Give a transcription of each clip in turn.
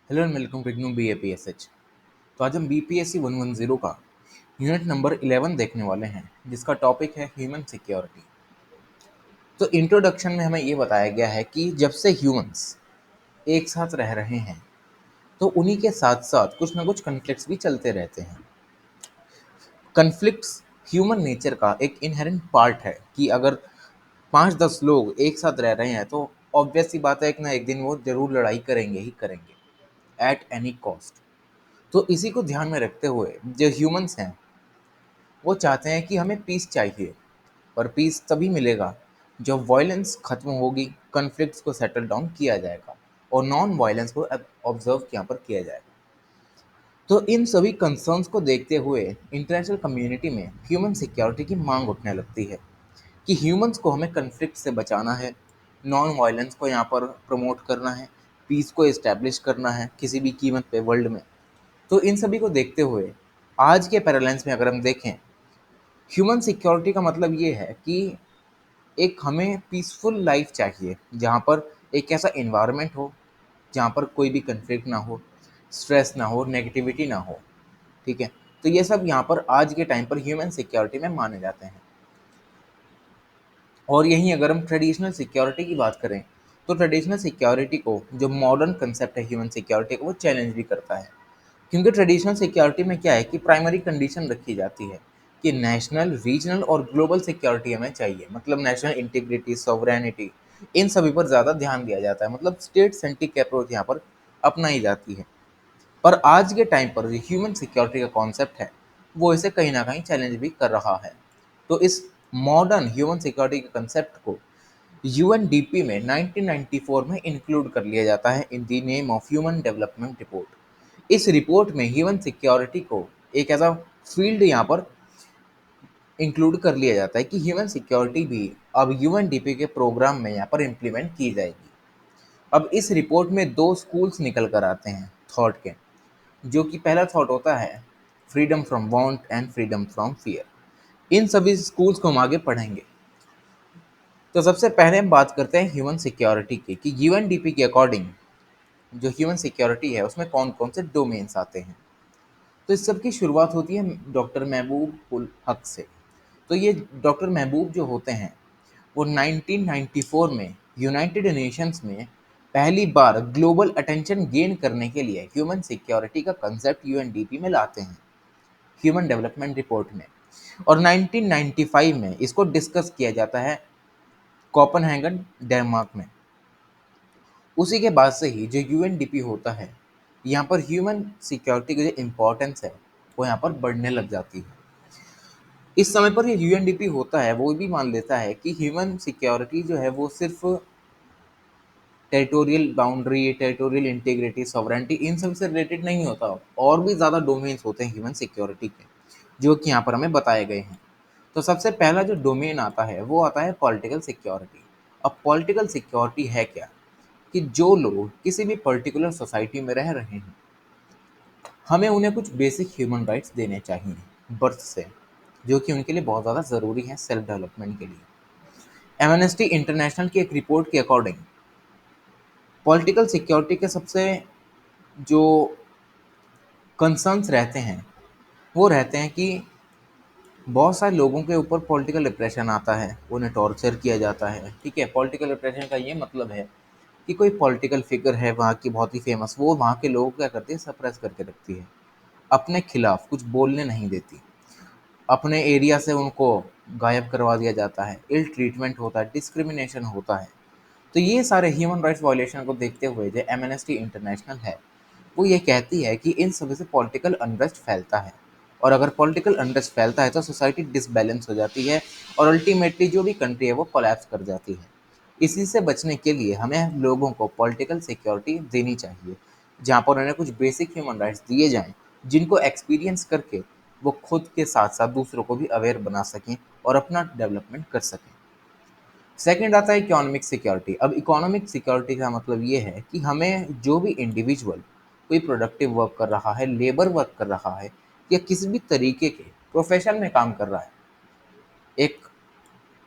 Hello and welcome to IGNOU BAPSH। तो आज हम BPSC 110 का यूनिट नंबर 11 देखने वाले हैं, जिसका टॉपिक है ह्यूमन सिक्योरिटी। तो इंट्रोडक्शन में हमें ये बताया गया है कि जब से ह्यूमंस एक साथ रह रहे हैं तो उन्हीं के साथ साथ कुछ ना कुछ कन्फ्लिक्ट्स भी चलते रहते हैं। कन्फ्लिक्ट्स ह्यूमन नेचर का एक इनहेरेंट पार्ट है कि अगर 5-10 लोग एक साथ रह रहे हैं तो ऑब्वियस सी बात है, एक ना एक दिन वो जरूर लड़ाई करेंगे ही करेंगे, एट एनी कॉस्ट। तो इसी को ध्यान में रखते हुए जो ह्यूमंस हैं वो चाहते हैं कि हमें पीस चाहिए, और पीस तभी मिलेगा जब वायलेंस खत्म होगी, कन्फ्लिक्ट्स को सेटल डाउन किया जाएगा और नॉन वायलेंस को ऑब्जर्व यहाँ पर किया जाएगा। तो इन सभी कंसर्न्स को देखते हुए इंटरनेशनल कम्युनिटी में ह्यूमन सिक्योरिटी की मांग उठने लगती है कि ह्यूमंस को हमें कन्फ्लिक्ट से बचाना है, नॉन वायलेंस को यहाँ पर प्रमोट करना है, पीस को इस्टेब्लिश करना है किसी भी कीमत पे वर्ल्ड में। तो इन सभी को देखते हुए आज के पैरालेंस में अगर हम देखें, ह्यूमन सिक्योरिटी का मतलब ये है कि एक हमें पीसफुल लाइफ चाहिए, जहाँ पर एक ऐसा इन्वायरमेंट हो जहाँ पर कोई भी कन्फ्लिक्ट ना हो, स्ट्रेस ना हो, नेगेटिविटी ना हो। ठीक है, तो ये सब यहाँ पर आज के टाइम पर ह्यूमन सिक्योरिटी में माने जाते हैं। और यहीं अगर हम ट्रेडिशनल सिक्योरिटी की बात करें तो ट्रेडिशनल सिक्योरिटी को, जो मॉडर्न कंसेप्ट है ह्यूमन सिक्योरिटी को, वो चैलेंज भी करता है। क्योंकि ट्रेडिशनल सिक्योरिटी में क्या है कि प्राइमरी कंडीशन रखी जाती है कि नेशनल, रीजनल और ग्लोबल सिक्योरिटी हमें चाहिए। मतलब नेशनल इंटीग्रिटी, सॉवरेनिटी, इन सभी पर ज़्यादा ध्यान दिया जाता है। मतलब स्टेट सेंट्रिक अप्रोच यहाँ पर अपनाई जाती है। पर आज के टाइम पर जो ह्यूमन सिक्योरिटी का कॉन्सेप्ट है वो इसे कहीं ना कहीं चैलेंज भी कर रहा है। तो इस मॉडर्न ह्यूमन सिक्योरिटी के कंसेप्ट को UNDP में 1994 में इंक्लूड कर लिया जाता है in the name of human development report. इस रिपोर्ट में ह्यूमन सिक्योरिटी को एक ऐसा फील्ड यहाँ पर इंक्लूड कर लिया जाता है कि ह्यूमन सिक्योरिटी भी अब UNDP के प्रोग्राम में यहाँ पर इम्प्लीमेंट की जाएगी। अब इस रिपोर्ट में दो स्कूल्स निकल कर आते हैं थॉट के, जो कि पहला थॉट होता है freedom from want and freedom from fear. इन सभी स्कूल्स को हम आगे पढ़ेंगे। तो सबसे पहले हम बात करते हैं ह्यूमन सिक्योरिटी की कि UNDP के अकॉर्डिंग जो ह्यूमन सिक्योरिटी है उसमें कौन कौन से डोमेन्स आते हैं। तो इस सब की शुरुआत होती है डॉक्टर महबूब उल हक से। तो ये डॉक्टर महबूब जो होते हैं वो 1994 में यूनाइटेड नेशंस में पहली बार ग्लोबल अटेंशन गेन करने के लिए ह्यूमन सिक्योरिटी का कंसेप्ट UNDP में लाते हैं, ह्यूमन डेवलपमेंट रिपोर्ट में। और 1995 में इसको डिस्कस किया जाता है कोपेनहेगन, डेनमार्क में। उसी के बाद से ही जो UNDP होता है, यहाँ पर ह्यूमन सिक्योरिटी की जो इम्पोर्टेंस है वो यहाँ पर बढ़ने लग जाती है। इस समय पर ये UNDP होता है वो भी मान लेता है कि ह्यूमन सिक्योरिटी जो है वो सिर्फ territorial boundary, territorial integrity, sovereignty, इन सब से रिलेटेड नहीं होता। और भी ज़्यादा डोमेन्स होते हैं ह्यूमन सिक्योरिटी के, जो कि यहाँ पर हमें बताए गए हैं। तो सबसे पहला जो डोमेन आता है वो आता है पॉलिटिकल सिक्योरिटी। अब पॉलिटिकल सिक्योरिटी है क्या कि जो लोग किसी भी पर्टिकुलर सोसाइटी में रह रहे हैं, हमें उन्हें कुछ बेसिक ह्यूमन राइट्स देने चाहिए बर्थ से, जो कि उनके लिए बहुत ज़्यादा ज़रूरी है सेल्फ डेवलपमेंट के लिए। एमनेस्टी इंटरनेशनल की एक रिपोर्ट के अकॉर्डिंग पॉलिटिकल सिक्योरिटी के सबसे जो कंसर्न्स रहते हैं वो रहते हैं कि बहुत सारे लोगों के ऊपर पॉलिटिकल रिप्रेशन आता है, उन्हें टॉर्चर किया जाता है। ठीक है, पॉलिटिकल रिप्रेशन का ये मतलब है कि कोई पॉलिटिकल फिगर है वहाँ की बहुत ही फेमस, वो वहाँ के लोगों को क्या करती है, सप्रेस करके रखती है, अपने खिलाफ कुछ बोलने नहीं देती, अपने एरिया से उनको गायब करवा दिया जाता है, इल ट्रीटमेंट होता है, डिस्क्रिमिनेशन होता है। तो ये सारे ह्यूमन राइट्स वायलेशन को देखते हुए जो एमनेस्टी इंटरनेशनल है वो ये कहती है कि इन सभी से पॉलिटिकल अनरेस्ट फैलता है, और अगर पॉलिटिकल अनरेस्ट फैलता है तो सोसाइटी डिसबैलेंस हो जाती है और अल्टीमेटली जो भी कंट्री है वो कोलैप्स कर जाती है। इसी से बचने के लिए हमें लोगों को पॉलिटिकल सिक्योरिटी देनी चाहिए, जहाँ पर उन्हें कुछ बेसिक ह्यूमन राइट्स दिए जाएं, जिनको एक्सपीरियंस करके वो खुद के साथ साथ दूसरों को भी अवेयर बना सकें और अपना डेवलपमेंट कर सकें। सेकंड आता है इकोनॉमिक सिक्योरिटी। अब इकोनॉमिक सिक्योरिटी का मतलब ये है कि हमें जो भी इंडिविजुअल कोई प्रोडक्टिव वर्क कर रहा है, लेबर वर्क कर रहा है, या किसी भी तरीके के प्रोफेशन में काम कर रहा है, एक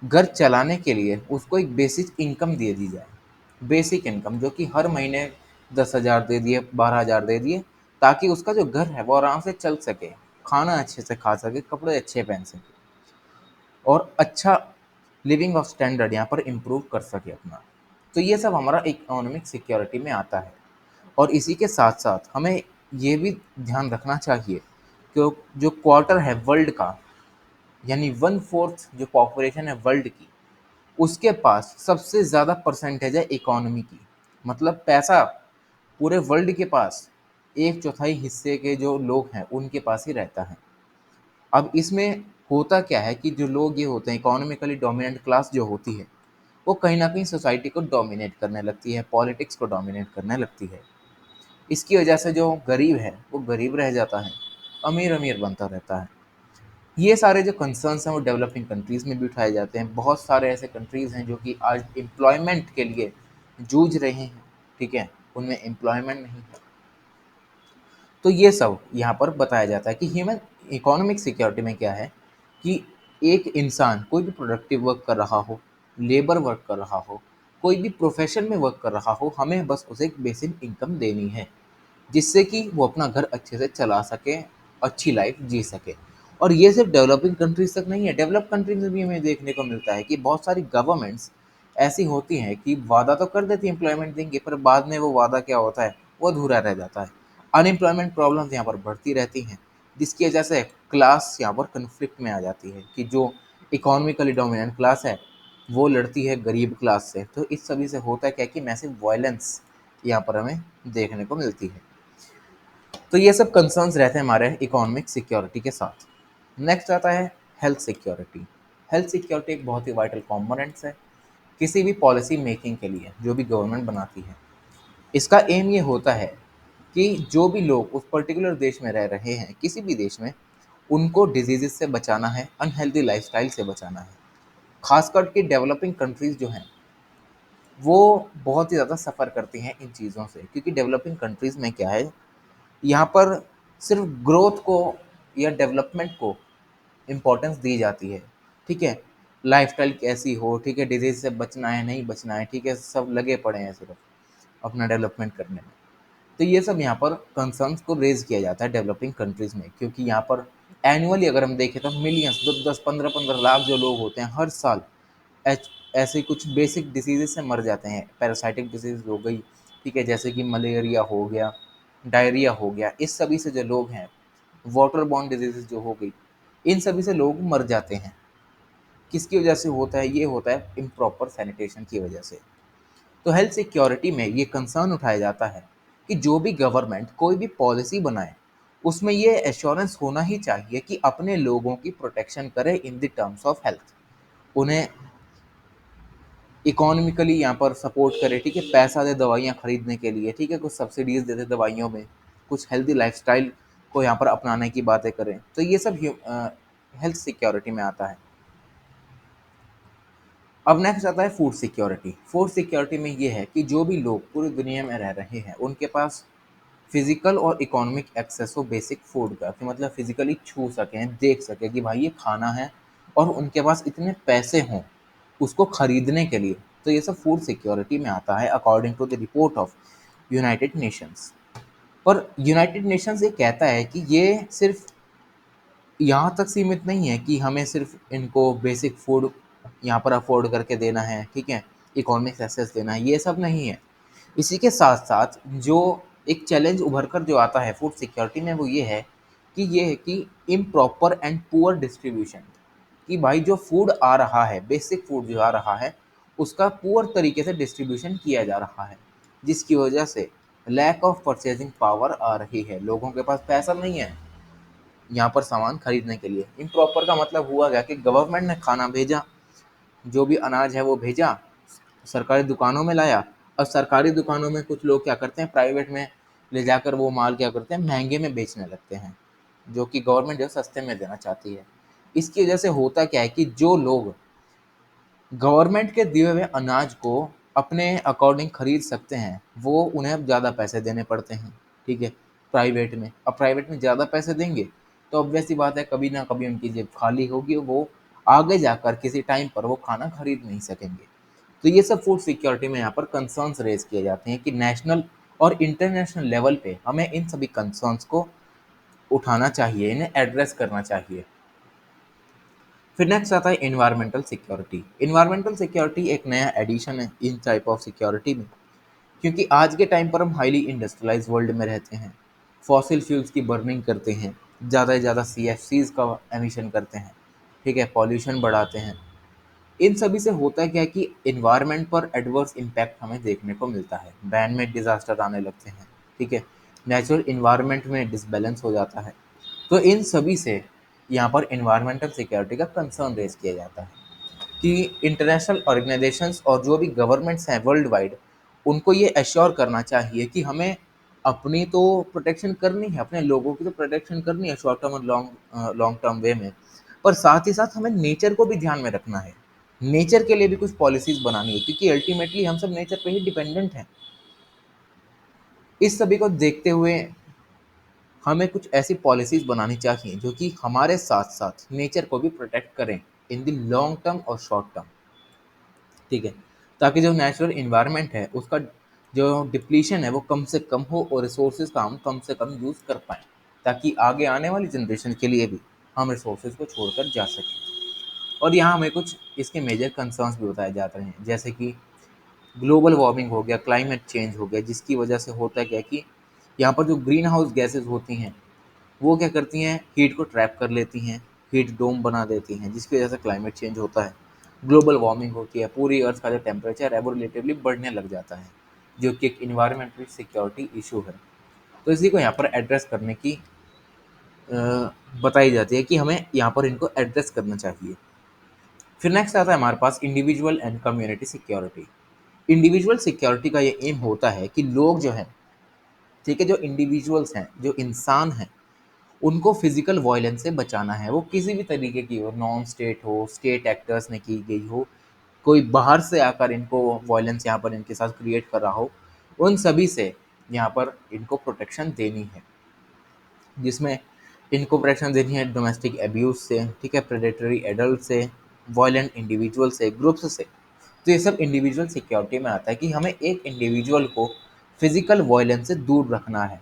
घर चलाने के लिए उसको एक बेसिक इनकम दे दी जाए। बेसिक इनकम जो कि हर महीने 10,000 दे दिए, 12,000 दे दिए, ताकि उसका जो घर है वो आराम से चल सके, खाना अच्छे से खा सके, कपड़े अच्छे पहन सके और अच्छा लिविंग ऑफ स्टैंडर्ड यहाँ पर इम्प्रूव कर सके अपना। तो ये सब हमारा इकोनॉमिक सिक्योरिटी में आता है। और इसी के साथ साथ हमें ये भी ध्यान रखना चाहिए कि जो क्वार्टर है वर्ल्ड का, यानी 1/4 जो पॉपुलेशन है वर्ल्ड की, उसके पास सबसे ज़्यादा परसेंटेज है इकोनॉमी की। मतलब पैसा पूरे वर्ल्ड के पास 1/4 हिस्से के जो लोग हैं उनके पास ही रहता है। अब इसमें होता क्या है कि जो लोग ये होते हैं, इकोनॉमिकली डोमिनेंट क्लास जो होती है, वो कहीं न कहीं सोसाइटी को डोमिनेट करने लगती है, पॉलिटिक्स को डोमिनेट करने लगती है। इसकी वजह से जो गरीब है वो गरीब रह जाता है, अमीर अमीर बनता रहता है। ये सारे जो कंसर्न्स हैं वो डेवलपिंग कंट्रीज़ में भी उठाए जाते हैं। बहुत सारे ऐसे कंट्रीज़ हैं जो कि आज एम्प्लॉयमेंट के लिए जूझ रहे हैं, ठीक है? उनमें एम्प्लॉयमेंट नहीं है। तो ये सब यहाँ पर बताया जाता है कि ह्यूमन इकोनॉमिक सिक्योरिटी में क्या है कि एक इंसान कोई भी प्रोडक्टिव वर्क कर रहा हो, लेबर वर्क कर रहा हो, कोई भी प्रोफ़ेशन में वर्क कर रहा हो, हमें बस उसे एक बेसिक इनकम देनी है, जिससे कि वो अपना घर अच्छे से चला सके, अच्छी लाइफ जी सके। और ये सिर्फ डेवलपिंग कंट्रीज तक नहीं है, डेवलप कंट्रीज में भी हमें देखने को मिलता है कि बहुत सारी गवर्नमेंट्स ऐसी होती हैं कि वादा तो कर देती है एम्प्लॉयमेंट देंगे, पर बाद में वो वादा क्या होता है वो अधूरा रह जाता है। अनएम्प्लॉयमेंट प्रॉब्लम्स यहाँ पर बढ़ती रहती हैं, जिसकी वजह से क्लास यहाँ पर कन्फ्लिक्ट में आ जाती है कि जो इकोनॉमिकली डोमिनेंट क्लास है वो लड़ती है गरीब क्लास से। तो इस सभी से होता क्या है कि मैसिव वायलेंस यहाँ पर हमें देखने को मिलती है। तो ये सब कंसर्न्स रहते हैं हमारे इकोनॉमिक सिक्योरिटी के साथ। नेक्स्ट आता है हेल्थ सिक्योरिटी। हेल्थ सिक्योरिटी एक बहुत ही वाइटल कॉम्पोनेंट्स है किसी भी पॉलिसी मेकिंग के लिए जो भी गवर्नमेंट बनाती है। इसका एम ये होता है कि जो भी लोग उस पर्टिकुलर देश में रह रहे हैं, किसी भी देश में, उनको डिजीज़ से बचाना है, अनहेल्दी लाइफस्टाइल से बचाना है। खासकर के डेवलपिंग कंट्रीज़ जो हैं वो बहुत ही ज़्यादा सफ़र करती हैं इन चीज़ों से, क्योंकि डेवलपिंग कंट्रीज़ में क्या है, यहाँ पर सिर्फ ग्रोथ को या डेवलपमेंट को इम्पोर्टेंस दी जाती है, ठीक है? लाइफ़स्टाइल कैसी हो, ठीक है? डिज़ीज़ से बचना है, नहीं बचना है, ठीक है? सब लगे पड़े हैं सिर्फ अपना डेवलपमेंट करने में। तो ये सब यहाँ पर कंसर्न्स को रेज़ किया जाता है डेवलपिंग कंट्रीज़ में, क्योंकि यहाँ पर एनुअली अगर हम देखें तो मिलियंस, 10-10, 15-15 लाख जो लोग होते हैं हर साल ऐसे कुछ बेसिक डिसीज़ेज़ से मर जाते हैं। पैरासाइटिक डिसीज़ हो गई, ठीक है? जैसे कि मलेरिया हो गया, डायरिया हो गया, इस सभी से जो लोग हैं, वाटर बॉर्न डिजीज़ेज़ जो हो गई, इन सभी से लोग मर जाते हैं। किसकी वजह से होता है? ये होता है इम्प्रॉपर सैनिटेशन की वजह से। तो हेल्थ सिक्योरिटी में ये कंसर्न उठाया जाता है कि जो भी गवर्नमेंट कोई भी पॉलिसी बनाए, उसमें ये एश्योरेंस होना ही चाहिए कि अपने लोगों की प्रोटेक्शन करे in the terms of health. उन्हें इकोनॉमिकली यहाँ पर सपोर्ट करे, ठीक है? पैसा दे दवाइयाँ खरीदने के लिए, ठीक है? कुछ सब्सिडीज़ दे दे दवाइयों में, कुछ हेल्दी लाइफ़स्टाइल को यहाँ पर अपनाने की बातें करें। तो ये सब हेल्थ सिक्योरिटी में आता है। अब नेक्स्ट आता है फूड सिक्योरिटी। फूड सिक्योरिटी में ये है कि जो भी लोग पूरी दुनिया में रह रहे हैं, उनके पास फिज़िकल और इकोनॉमिक एक्सेस हो बेसिक फूड का, कि मतलब फिज़िकली छू सकें, देख सकें कि भाई ये खाना है, और उनके पास इतने पैसे हों उसको खरीदने के लिए। तो ये सब फूड सिक्योरिटी में आता है according to the report of United Nations. पर यूनाइटेड नेशंस ये कहता है कि ये सिर्फ यहाँ तक सीमित नहीं है कि हमें सिर्फ इनको बेसिक फूड यहाँ पर अफोर्ड करके देना है, ठीक है? इकोनॉमिक एक्सेस देना है, ये सब नहीं है। इसी के साथ-साथ जो एक चैलेंज उभर कर जो आता है फूड सिक्योरिटी में, वो ये है कि इम्प्रॉपर एंड पुअर डिस्ट्रीब्यूशन, कि भाई जो फूड आ रहा है, बेसिक फूड जो आ रहा है, उसका पुअर तरीके से डिस्ट्रीब्यूशन किया जा रहा है, जिसकी वजह से लैक ऑफ परचेजिंग पावर आ रही है। लोगों के पास पैसा नहीं है यहाँ पर सामान खरीदने के लिए। इम्प्रॉपर का मतलब हुआ क्या कि गवर्नमेंट ने खाना भेजा, जो भी अनाज है वो भेजा, सरकारी दुकानों में लाया। अब सरकारी दुकानों में कुछ लोग क्या करते हैं, प्राइवेट में ले जाकर वो माल क्या करते हैं, महंगे में बेचने लगते हैं, जो कि गवर्नमेंट जो है सस्ते में देना चाहती है। इसकी वजह से होता क्या है कि जो लोग गवर्नमेंट के दिए हुए अनाज को अपने अकॉर्डिंग खरीद सकते हैं, वो उन्हें अब ज़्यादा पैसे देने पड़ते हैं, ठीक है? प्राइवेट में, अब प्राइवेट में ज़्यादा पैसे देंगे तो ऑब्वियस सी बात है कभी ना कभी उनकी जेब खाली होगी, वो आगे जाकर किसी टाइम पर वो खाना खरीद नहीं सकेंगे। तो ये सब फूड सिक्योरिटी में यहाँ पर कंसर्न्स रेज किए जाते हैं कि नेशनल और इंटरनेशनल लेवल पे हमें इन सभी कंसर्न्स को उठाना चाहिए, इन्हें एड्रेस करना चाहिए। फिर नेक्स्ट आता है इन्वायरमेंटल सिक्योरिटी। इन्वायरमेंटल सिक्योरिटी एक नया एडिशन है इन टाइप ऑफ सिक्योरिटी में, क्योंकि आज के टाइम पर हम हाईली इंडस्ट्रियलाइज वर्ल्ड में रहते हैं, फॉसिल फ्यूल्स की बर्निंग करते हैं, ज़्यादा से ज़्यादा CFCs का एमिशन करते हैं, ठीक है, पॉल्यूशन बढ़ाते हैं। इन सभी से होता है क्या है कि इन्वायरमेंट पर एडवर्स इम्पैक्ट हमें देखने को मिलता है, बैन में डिजास्टर आने लगते हैं, ठीक है, नेचुरल इन्वायरमेंट में डिसबैलेंस हो जाता है। तो इन सभी से यहाँ पर इन्वायरमेंटल सिक्योरिटी का कंसर्न रेज किया जाता है कि इंटरनेशनल ऑर्गेनाइजेशंस और जो भी गवर्नमेंट्स हैं वर्ल्ड वाइड, उनको ये एश्योर करना चाहिए कि हमें अपनी तो प्रोटेक्शन करनी है, अपने लोगों की तो प्रोटेक्शन करनी है शॉर्ट टर्म और लॉन्ग लॉन्ग टर्म वे में, पर साथ ही साथ हमें नेचर को भी ध्यान में रखना है। नेचर के लिए भी कुछ पॉलिसीज बनानी है, क्योंकि अल्टीमेटली हम सब नेचर पे ही डिपेंडेंट हैं। इस सभी को देखते हुए हमें कुछ ऐसी पॉलिसीज बनानी चाहिए जो कि हमारे साथ साथ नेचर को भी प्रोटेक्ट करें इन द लॉन्ग टर्म और शॉर्ट टर्म, ठीक है, ताकि जो नेचुरल इन्वायरमेंट है उसका जो डिप्लीशन है वो कम से कम हो और रिसोर्सेज का हम कम से कम यूज़ कर पाएँ, ताकि आगे आने वाली जनरेशन के लिए भी हम रिसोर्सेज को छोड़कर जा सकें। और यहाँ हमें कुछ इसके मेजर कंसर्न्स भी बताए जाते हैं, जैसे कि ग्लोबल वार्मिंग हो गया, क्लाइमेट चेंज हो गया, जिसकी वजह से होता क्या है कि यहाँ पर जो ग्रीन हाउस गैसेज होती हैं वो क्या करती हैं, हीट को ट्रैप कर लेती हैं, हीट डोम बना देती हैं, जिसकी वजह से क्लाइमेट चेंज होता है, ग्लोबल वार्मिंग होती है, पूरी अर्थ का जो टेम्परेचर है वो रिलेटिवली बढ़ने लग जाता है, जो कि एक इन्वायरमेंटल सिक्योरिटी इशू है। तो इसी को यहाँ पर एड्रेस करने की बताई जाती है कि हमें यहाँ पर इनको एड्रेस करना चाहिए। फिर नेक्स्ट आता है हमारे पास individual and community security. Individual security का ये एम होता है कि लोग जो हैं, ठीक है, जो इंडिविजुअल्स हैं, जो इंसान हैं, उनको फिजिकल वायलेंस से बचाना है, वो किसी भी तरीके की हो, नॉन स्टेट हो, स्टेट एक्टर्स ने की गई हो, कोई बाहर से आकर इनको वायलेंस यहाँ पर इनके साथ क्रिएट कर रहा हो, उन सभी से यहाँ पर इनको प्रोटेक्शन देनी है, जिसमें इनको प्रोटेक्शन देनी है डोमेस्टिक एब्यूज़ से, ठीक है, प्रेडेटरी एडल्ट से, वायलेंट इंडिविजुअल से, ग्रुप्स से। तो ये सब इंडिविजुअल सिक्योरिटी में आता है कि हमें एक इंडिविजुअल को फिजिकल वायलेंस से दूर रखना है,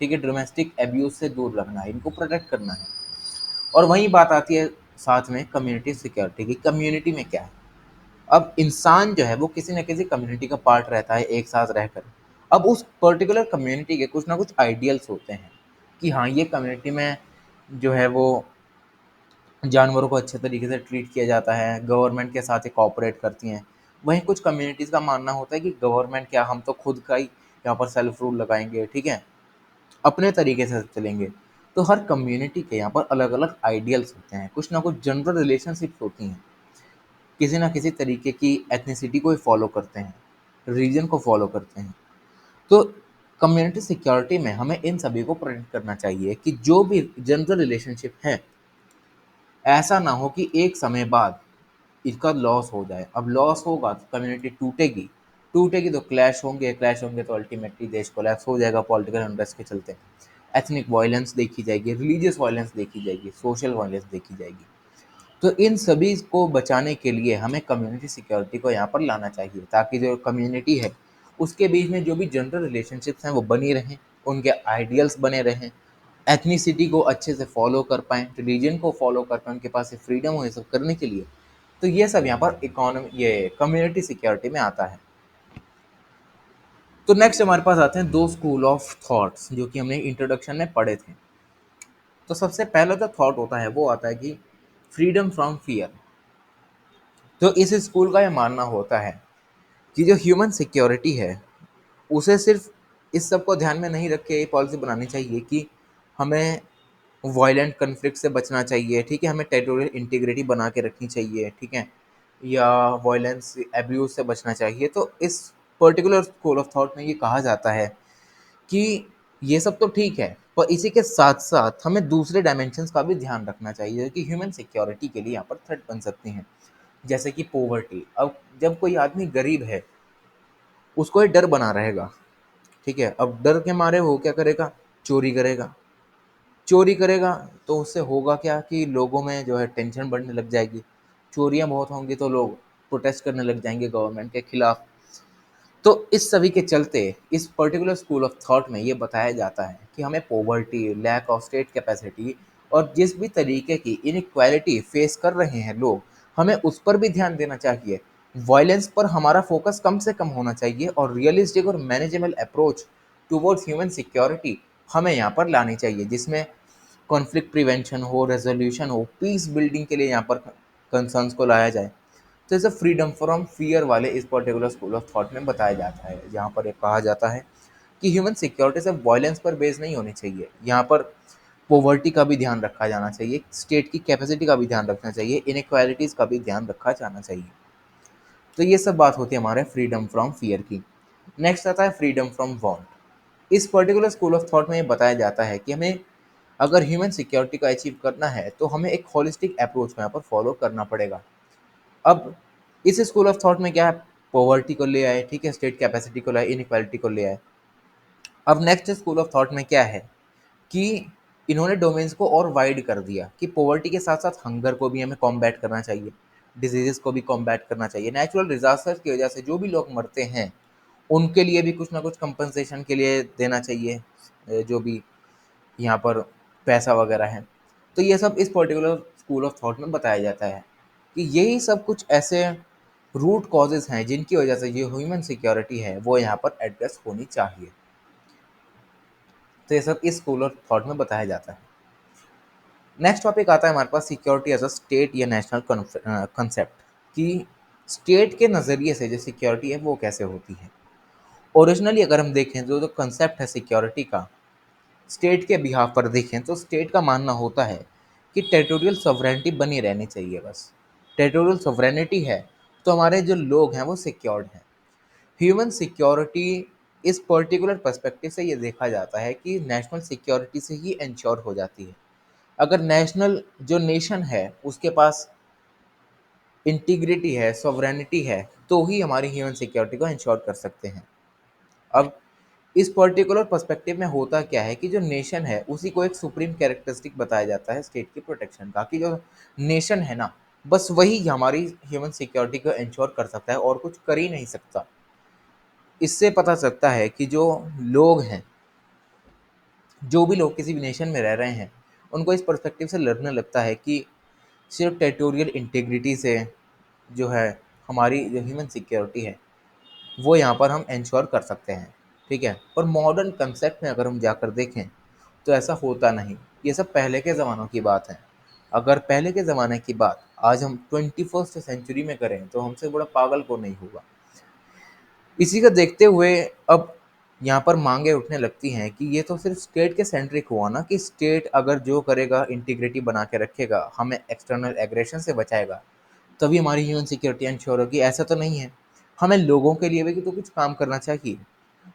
ठीक है, डोमेस्टिक एब्यूज़ से दूर रखना है, इनको प्रोटेक्ट करना है। और वहीं बात आती है साथ में कम्युनिटी सिक्योरिटी की। कम्युनिटी में क्या है, अब इंसान जो है वो किसी न किसी कम्युनिटी का पार्ट रहता है एक साथ रहकर। अब उस पर्टिकुलर कम्युनिटी के कुछ ना कुछ आइडियल्स होते हैं कि हाँ, ये कम्युनिटी में जो है वो जानवरों को अच्छे तरीके से ट्रीट किया जाता है, गवर्नमेंट के साथ ये कोऑपरेट करती हैं। वहीं कुछ कम्युनिटीज़ का मानना होता है कि गवर्नमेंट क्या, हम तो खुद का ही यहाँ पर सेल्फ रूल लगाएंगे, ठीक है, अपने तरीके से चलेंगे। तो हर कम्युनिटी के यहाँ पर अलग अलग आइडियल्स होते हैं, कुछ ना कुछ जनरल रिलेशनशिप्स होती हैं, किसी ना किसी तरीके की एथनिसिटी को फॉलो करते हैं, रीजन को फॉलो करते हैं। तो कम्युनिटी सिक्योरिटी में हमें इन सभी को प्रोटेक्ट करना चाहिए कि जो भी जनरल रिलेशनशिप है, ऐसा ना हो कि एक समय बाद इसका लॉस हो जाए। अब लॉस होगा तो कम्युनिटी टूटेगी, टूटेगी तो क्लैश होंगे, क्लैश होंगे तो अल्टीमेटली देश कोलैप्स हो जाएगा पॉलिटिकल अनरेस्ट के चलते। एथनिक वायलेंस देखी जाएगी, रिलीजियस वायलेंस देखी जाएगी, सोशल वायलेंस देखी जाएगी। तो इन सभी को बचाने के लिए हमें कम्युनिटी सिक्योरिटी को यहाँ पर लाना चाहिए, ताकि जो कम्युनिटी है उसके बीच में जो भी जनरल रिलेशनशिप्स हैं वो बनी रहें, उनके आइडियल्स बने रहें, एथनिसिटी को अच्छे से फॉलो कर पाएँ, रिलीजन को फॉलो कर पाएँ, उनके पास फ्रीडम हो ये सब करने के लिए। तो ये सब यहाँ पर इकोनॉमी, ये कम्युनिटी सिक्योरिटी में आता है। तो नेक्स्ट हमारे पास आते हैं दो स्कूल ऑफ थॉट्स जो कि हमने इंट्रोडक्शन में पढ़े थे। तो सबसे पहला जो थॉट होता है वो आता है कि फ्रीडम फ्रॉम फियर। तो इस स्कूल का ये मानना होता है कि जो ह्यूमन सिक्योरिटी है उसे सिर्फ इस सब को ध्यान में नहीं रख के ये पॉलिसी बनानी चाहिए कि हमें वायलेंट कन्फ्लिक्ट से बचना चाहिए, ठीक है, हमें टेरिटोरियल इंटीग्रिटी बना के रखनी चाहिए, ठीक है, या वायलेंस एब्यूज से बचना चाहिए। तो इस पर्टिकुलर स्कूल ऑफ थॉट में ये कहा जाता है कि ये सब तो ठीक है, पर इसी के साथ साथ हमें दूसरे डायमेंशंस का भी ध्यान रखना चाहिए जो कि ह्यूमन सिक्योरिटी के लिए यहाँ पर थ्रेट बन सकती हैं, जैसे कि पोवर्टी। अब जब कोई आदमी गरीब है उसको ये डर बना रहेगा, ठीक है, अब डर के मारे वो क्या करेगा, चोरी करेगा। चोरी करेगा तो उससे होगा क्या कि लोगों में जो है टेंशन बढ़ने लग जाएगी, चोरियां बहुत होंगी तो लोग प्रोटेस्ट करने लग जाएंगे गवर्नमेंट के खिलाफ। तो इस सभी के चलते इस पर्टिकुलर स्कूल ऑफ थॉट में ये बताया जाता है कि हमें poverty, lack of state capacity और जिस भी तरीके की इनइक्वालिटी फेस कर रहे हैं लोग, हमें उस पर भी ध्यान देना चाहिए। वायलेंस पर हमारा फोकस कम से कम होना चाहिए और रियलिस्टिक और manageable approach towards human security हमें यहाँ पर लानी चाहिए, जिसमें कॉन्फ्लिक्ट प्रिवेंशन हो, रेजोल्यूशन हो, पीस बिल्डिंग के लिए यहाँ पर कंसर्न्स को लाया जाए। तो इसे फ्रीडम फ्रॉम फियर वाले इस पर्टिकुलर स्कूल ऑफ थॉट में बताया जाता है, जहाँ पर ये कहा जाता है कि ह्यूमन सिक्योरिटी सिर्फ वायलेंस पर बेस नहीं होनी चाहिए, यहाँ पर पॉवर्टी का भी ध्यान रखा जाना चाहिए, स्टेट की कैपेसिटी का भी ध्यान रखना चाहिए, इनइक्वालिटीज़ का भी ध्यान रखा जाना चाहिए। तो ये सब बात होती है हमारे फ्रीडम फ्रॉम फियर की। नेक्स्ट आता है फ्रीडम फ्रॉम वांट। इस पर्टिकुलर स्कूल ऑफ थॉट में ये बताया जाता है कि हमें अगर ह्यूमन सिक्योरिटी को अचीव करना है तो हमें एक होलिस्टिक अप्रोच यहाँ पर फॉलो करना पड़ेगा। अब इस स्कूल ऑफ थॉट में क्या है, पॉवर्टी को ले आए, ठीक है, स्टेट कैपेसिटी को लाए, इनइक्वालिटी को ले आए। अब नेक्स्ट स्कूल ऑफ थॉट में क्या है कि इन्होंने डोमेन्स को और वाइड कर दिया कि पॉवर्टी के साथ साथ हंगर को भी हमें कॉम्बैट करना चाहिए, डिजीजेस को भी कॉम्बैट करना चाहिए, नेचुरल डिजास्टर की वजह से जो भी लोग मरते हैं उनके लिए भी कुछ ना कुछ कंपनसेशन के लिए देना चाहिए, जो भी यहाँ पर पैसा वगैरह है। तो ये सब इस पर्टिकुलर स्कूल ऑफ थॉट में बताया जाता है कि यही सब कुछ ऐसे रूट कॉजेज हैं जिनकी वजह से ये ह्यूमन सिक्योरिटी है वो यहाँ पर एड्रेस होनी चाहिए। तो ये सब इस स्कूल ऑफ थॉट में बताया जाता है। नेक्स्ट टॉपिक आता है हमारे पास सिक्योरिटी एज अ स्टेट या नेशनल कंसेप्ट, कि स्टेट के नज़रिए से जो सिक्योरिटी है वो कैसे होती है। ओरिजिनली अगर हम देखें जो कंसेप्ट है सिक्योरिटी का, स्टेट के बिहाफ पर देखें तो स्टेट का मानना होता है कि टेरिटोरियल सॉवरेनिटी बनी रहनी चाहिए बस। टेरिटोरियल सॉवरेनिटी है तो हमारे जो लोग हैं वो सिक्योर्ड हैं। ह्यूमन सिक्योरिटी इस पर्टिकुलर पर्सपेक्टिव से ये देखा जाता है कि नेशनल सिक्योरिटी से ही इंश्योर हो जाती है। अगर नेशनल जो नेशन है उसके पास इंटीग्रिटी है, सॉवरेनिटी है, तो ही हमारी ह्यूमन सिक्योरिटी को इंश्योर कर सकते हैं। अब इस पर्टिकुलर पर्सपेक्टिव में होता क्या है कि जो नेशन है उसी को एक सुप्रीम कैरेक्टरिस्टिक बताया जाता है स्टेट की प्रोटेक्शन का, कि जो नेशन है ना बस वही हमारी ह्यूमन सिक्योरिटी को इंश्योर कर सकता है और कुछ कर ही नहीं सकता। इससे पता चलता है कि जो लोग हैं, जो भी लोग किसी भी नेशन में रह रहे हैं, उनको इस पर्सपेक्टिव से लड़ने लगता है कि सिर्फ टेरिटोरियल इंटीग्रिटी से जो है हमारी जो ह्यूमन सिक्योरिटी है वो यहाँ पर हम इंश्योर कर सकते हैं, ठीक है। और मॉडर्न कंसेप्ट में अगर हम जाकर देखें तो ऐसा होता नहीं। ये सब पहले के ज़मानों की बात है। अगर पहले के ज़माने की बात आज हम 21st सेंचुरी में करें तो हमसे बड़ा पागल को नहीं होगा। इसी को देखते हुए अब यहाँ पर मांगे उठने लगती हैं कि ये तो सिर्फ स्टेट के सेंट्रिक हुआ ना, कि स्टेट अगर जो करेगा इंटीग्रिटी बना के रखेगा, हमें एक्सटर्नल एग्रेशन से बचाएगा, तभी हमारी ह्यूमन सिक्योरिटी इंश्योर होगी। ऐसा तो नहीं है, हमें लोगों के लिए भी तो कुछ काम करना चाहिए।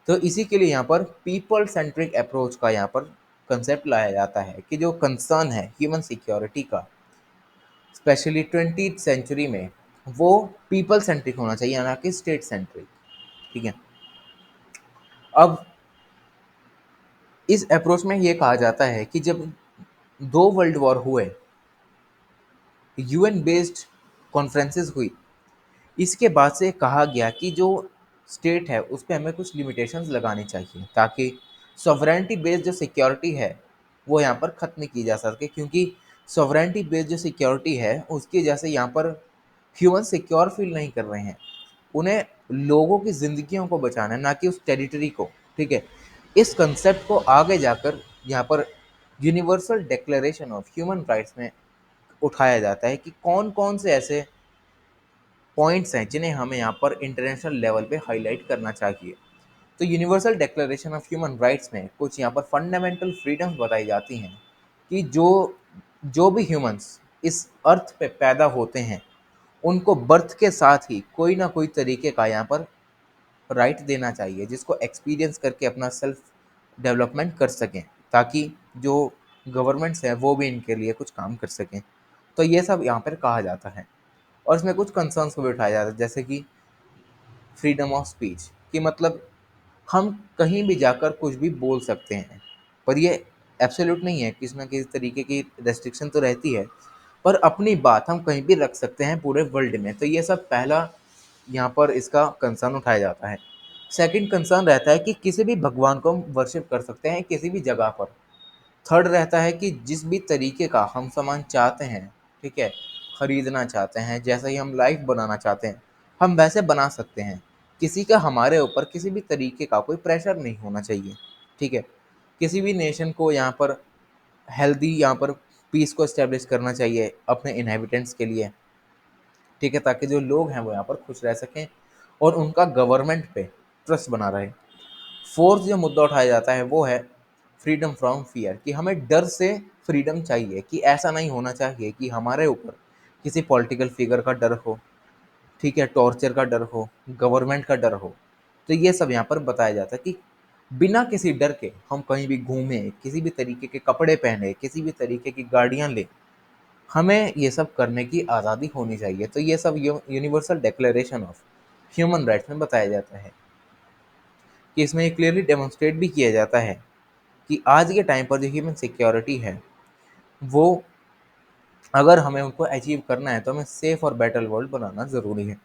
तो इसी के लिए यहाँ पर पीपल सेंट्रिक अप्रोच का यहाँ पर कंसेप्ट लाया जाता है कि जो कंसर्न है ह्यूमन सिक्योरिटी का स्पेशली 20th सेंचुरी में, वो पीपल सेंट्रिक होना चाहिए ना कि स्टेट सेंट्रिक, ठीक है। अब इस अप्रोच में ये कहा जाता है कि जब दो वर्ल्ड वॉर हुए, यूएन बेस्ड कॉन्फ्रेंसेस हुई, इसके बाद से कहा गया कि जो स्टेट है उस पे हमें कुछ लिमिटेशंस लगानी चाहिए ताकि सॉवरेनिटी बेस्ड जो सिक्योरिटी है वो यहाँ पर ख़त्म की जा सके, क्योंकि सॉवरेनिटी बेस्ड जो सिक्योरिटी है उसकी वजह से यहाँ पर ह्यूमन सिक्योर फील नहीं कर रहे हैं। उन्हें लोगों की ज़िंदगियों को बचाना है, ना कि उस टेरिटरी को, ठीक है। इस कंसेप्ट को आगे जाकर यहाँ पर universal declaration of human rights में उठाया जाता है कि कौन कौन से ऐसे पॉइंट्स हैं जिन्हें हमें यहाँ पर इंटरनेशनल लेवल पे हाईलाइट करना चाहिए। तो universal declaration of human rights में कुछ यहाँ पर फंडामेंटल फ्रीडम्स बताई जाती हैं कि जो जो भी ह्यूमंस इस अर्थ पे पैदा होते हैं उनको बर्थ के साथ ही कोई ना कोई तरीके का यहाँ पर राइट देना चाहिए, जिसको एक्सपीरियंस करके अपना सेल्फ डेवलपमेंट कर सकें, ताकि जो गवर्नमेंट्स हैं वो भी इनके लिए कुछ काम कर सकें। तो ये सब यहाँ पर कहा जाता है और इसमें कुछ कंसर्न्स को भी उठाया जाता है, जैसे कि फ्रीडम ऑफ स्पीच, कि मतलब हम कहीं भी जाकर कुछ भी बोल सकते हैं, पर ये एब्सोल्यूट नहीं है, किसी ना किसी तरीके की रेस्ट्रिक्शन तो रहती है, पर अपनी बात हम कहीं भी रख सकते हैं पूरे वर्ल्ड में। तो ये सब पहला यहाँ पर इसका कंसर्न उठाया जाता है। सेकंड कंसर्न रहता है कि किसी भी भगवान को हम वर्शिप कर सकते हैं किसी भी जगह पर। थर्ड रहता है कि जिस भी तरीके का हम सामान चाहते हैं, ठीक है, खरीदना चाहते हैं, जैसा ही हम लाइफ बनाना चाहते हैं, हम वैसे बना सकते हैं। किसी का हमारे ऊपर किसी भी तरीके का कोई प्रेशर नहीं होना चाहिए, ठीक है। किसी भी नेशन को यहाँ पर हेल्दी, यहाँ पर पीस को इस्टेब्लिश करना चाहिए अपने इनहेबिटेंट्स के लिए, ठीक है, ताकि जो लोग हैं वो यहाँ पर खुश रह सकें और उनका गवर्नमेंट पे ट्रस्ट बना रहे। फोर्थ जो मुद्दा उठाया जाता है वो है फ्रीडम फ्रॉम फियर, कि हमें डर से फ्रीडम चाहिए, कि ऐसा नहीं होना चाहिए कि हमारे ऊपर किसी पॉलिटिकल फिगर का डर हो, ठीक है, टॉर्चर का डर हो, गवर्नमेंट का डर हो। तो ये सब यहाँ पर बताया जाता है कि बिना किसी डर के हम कहीं भी घूमें, किसी भी तरीके के कपड़े पहने, किसी भी तरीके की गाड़ियाँ लें, हमें ये सब करने की आज़ादी होनी चाहिए। तो ये सब universal declaration of human rights में बताया जाता है, कि इसमें ये क्लियरली डेमोन्स्ट्रेट भी किया जाता है कि आज के टाइम पर जो ह्यूमन सिक्योरिटी है, वो अगर हमें उनको अचीव करना है तो हमें सेफ और बेटर वर्ल्ड बनाना ज़रूरी है।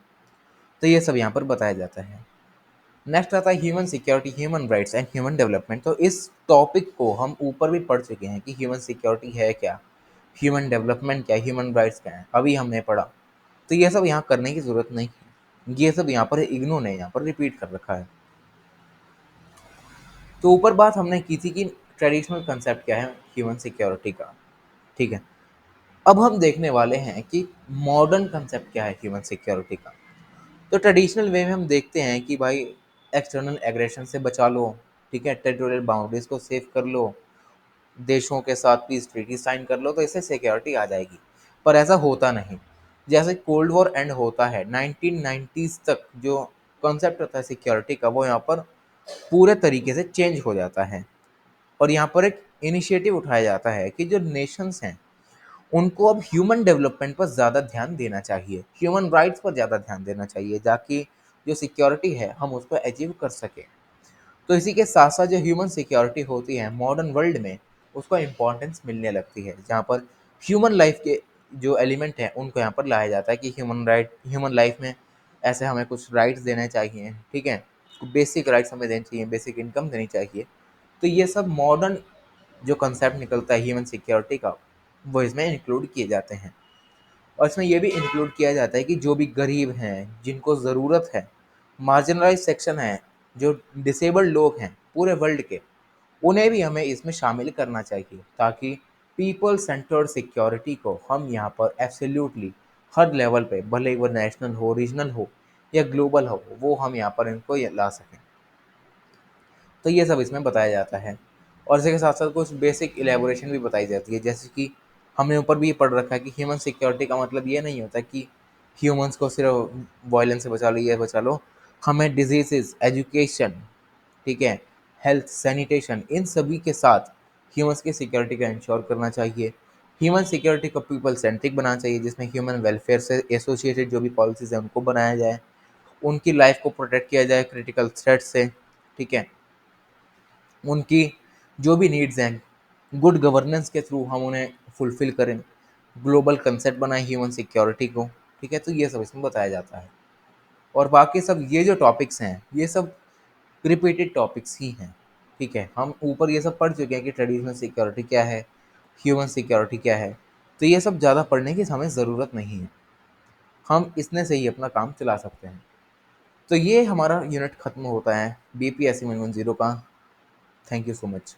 तो ये सब यहाँ पर बताया जाता है। नेक्स्ट आता है human security, human rights and human development. तो इस टॉपिक को हम ऊपर भी पढ़ चुके हैं कि ह्यूमन सिक्योरिटी है क्या, ह्यूमन डेवलपमेंट क्या, ह्यूमन राइट्स क्या है, अभी हमने पढ़ा। तो ये सब यहाँ करने की ज़रूरत नहीं है, ये सब यहाँ पर इग्नू ने यहाँ पर रिपीट कर रखा है। तो ऊपर बात हमने की थी कि ट्रेडिशनल कंसेप्ट क्या है ह्यूमन सिक्योरिटी का, ठीक है। अब हम देखने वाले हैं कि मॉडर्न कंसेप्ट क्या है ह्यूमन सिक्योरिटी का। तो ट्रेडिशनल वे में हम देखते हैं कि भाई एक्सटर्नल एग्रेशन से बचा लो, ठीक है, टेरिटोरियल बाउंड्रीज को सेव कर लो, देशों के साथ पीस ट्रीटी साइन कर लो, तो इससे सिक्योरिटी आ जाएगी। पर ऐसा होता नहीं। जैसे कोल्ड वॉर एंड होता है 1990s तक, जो कॉन्सेप्ट होता है सिक्योरिटी का वो यहाँ पर पूरे तरीके से चेंज हो जाता है। और यहाँ पर एक इनिशिएटिव उठाया जाता है कि जो नेशंस हैं उनको अब ह्यूमन डेवलपमेंट पर ज़्यादा ध्यान देना चाहिए, ह्यूमन राइट्स पर ज़्यादा ध्यान देना चाहिए, ताकि जो सिक्योरिटी है हम उसको अचीव कर सकें। तो इसी के साथ साथ जो ह्यूमन सिक्योरिटी होती है मॉडर्न वर्ल्ड में, उसको इम्पोर्टेंस मिलने लगती है, जहाँ पर ह्यूमन लाइफ के जो एलिमेंट हैं उनको यहाँ पर लाया जाता है कि ह्यूमन लाइफ में ऐसे हमें कुछ राइट्स देने चाहिए, ठीक है, बेसिक राइट्स हमें देनी चाहिए, बेसिक इनकम देनी चाहिए। तो ये सब मॉडर्न जो कंसेप्ट निकलता है ह्यूमन सिक्योरिटी का, वो इसमें इंक्लूड किए जाते हैं। और इसमें ये भी इंक्लूड किया जाता है कि जो भी गरीब हैं, जिनको ज़रूरत है, मार्जिनलाइज सेक्शन है, जो डिसेबल्ड लोग हैं पूरे वर्ल्ड के, उन्हें भी हमें इसमें शामिल करना चाहिए, ताकि पीपल सेंटर्ड सिक्योरिटी को हम यहाँ पर एब्सोल्युटली हर लेवल पे, भले ही वो नेशनल हो, रीजनल हो या ग्लोबल हो, वो हम यहाँ पर इनको ला सकें। तो ये सब इसमें बताया जाता है। और इसके साथ साथ कुछ बेसिक इलेबोरेशन भी बताई जाती है, जैसे कि हमने ऊपर भी ये पढ़ रखा है कि ह्यूमन सिक्योरिटी का मतलब ये नहीं होता कि ह्यूमंस को सिर्फ वायलेंस से बचा लो, ये बचा लो। हमें डिजीजेस, एजुकेशन, ठीक है, हेल्थ, सैनिटेशन, इन सभी के साथ ह्यूमंस की सिक्योरिटी का इंश्योर करना चाहिए। ह्यूमन सिक्योरिटी को पीपल सेंट्रिक बनाना चाहिए, जिसमें ह्यूमन वेलफेयर से एसोसिएटेड जो भी पॉलिसीज़ हैं उनको बनाया जाए, उनकी लाइफ को प्रोटेक्ट किया जाए क्रिटिकल थ्रेट से, ठीक है, उनकी जो भी नीड्स हैं गुड गवर्नेंस के थ्रू हम उन्हें फुलफ़िल करें, ग्लोबल कंसेप्ट बनाएं ह्यूमन सिक्योरिटी को, ठीक है। तो ये सब इसमें बताया जाता है। और बाकी सब ये जो टॉपिक्स हैं ये सब रिपीटेड टॉपिक्स ही हैं, ठीक है। हम ऊपर ये सब पढ़ चुके हैं कि ट्रेडिशनल सिक्योरिटी क्या है, ह्यूमन सिक्योरिटी क्या है। तो ये सब ज़्यादा पढ़ने की हमें ज़रूरत नहीं है, हम इसने से ही अपना काम चला सकते हैं। तो ये हमारा यूनिट ख़त्म होता है BPSC 110 का। Thank you so much.